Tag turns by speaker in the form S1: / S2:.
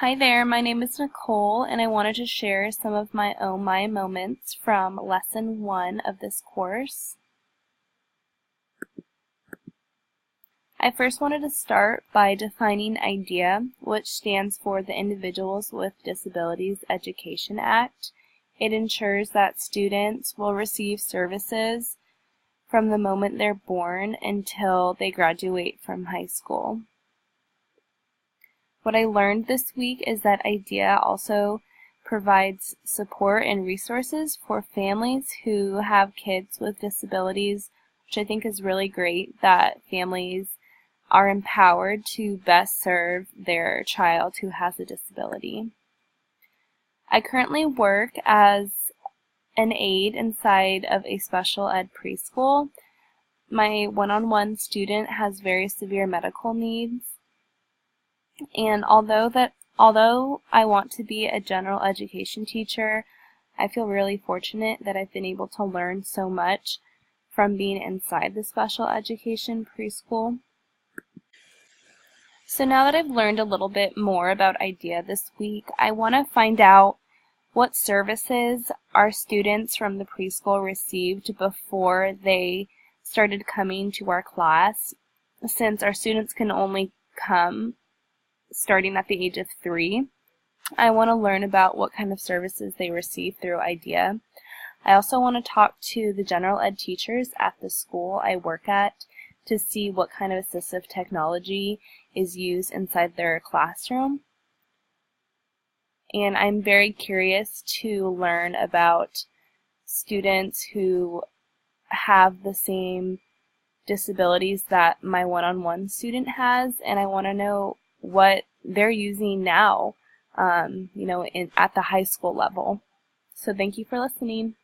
S1: Hi there, my name is Nicole, and I wanted to share some of my Oh My moments from Lesson 1 of this course. I first wanted to start by defining IDEA, which stands for the Individuals with Disabilities Education Act. It ensures that students will receive services from the moment they're born until they graduate from high school. What I learned this week is that IDEA also provides support and resources for families who have kids with disabilities, which I think is really great that families are empowered to best serve their child who has a disability. I currently work as an aide inside of a special ed preschool. My one-on-one student has very severe medical needs. And although I want to be a general education teacher, I feel really fortunate that I've been able to learn so much from being inside the special education preschool. So now that I've learned a little bit more about IDEA this week, I want to find out what services our students from the preschool received before they started coming to our class, since our students can only come starting at the age of 3. I want to learn about what kind of services they receive through IDEA. I also want to talk to the general ed teachers at the school I work at to see what kind of assistive technology is used inside their classroom. And I'm very curious to learn about students who have the same disabilities that my one-on-one student has, and I want to know what they're using now, at the high school level. So thank you for listening.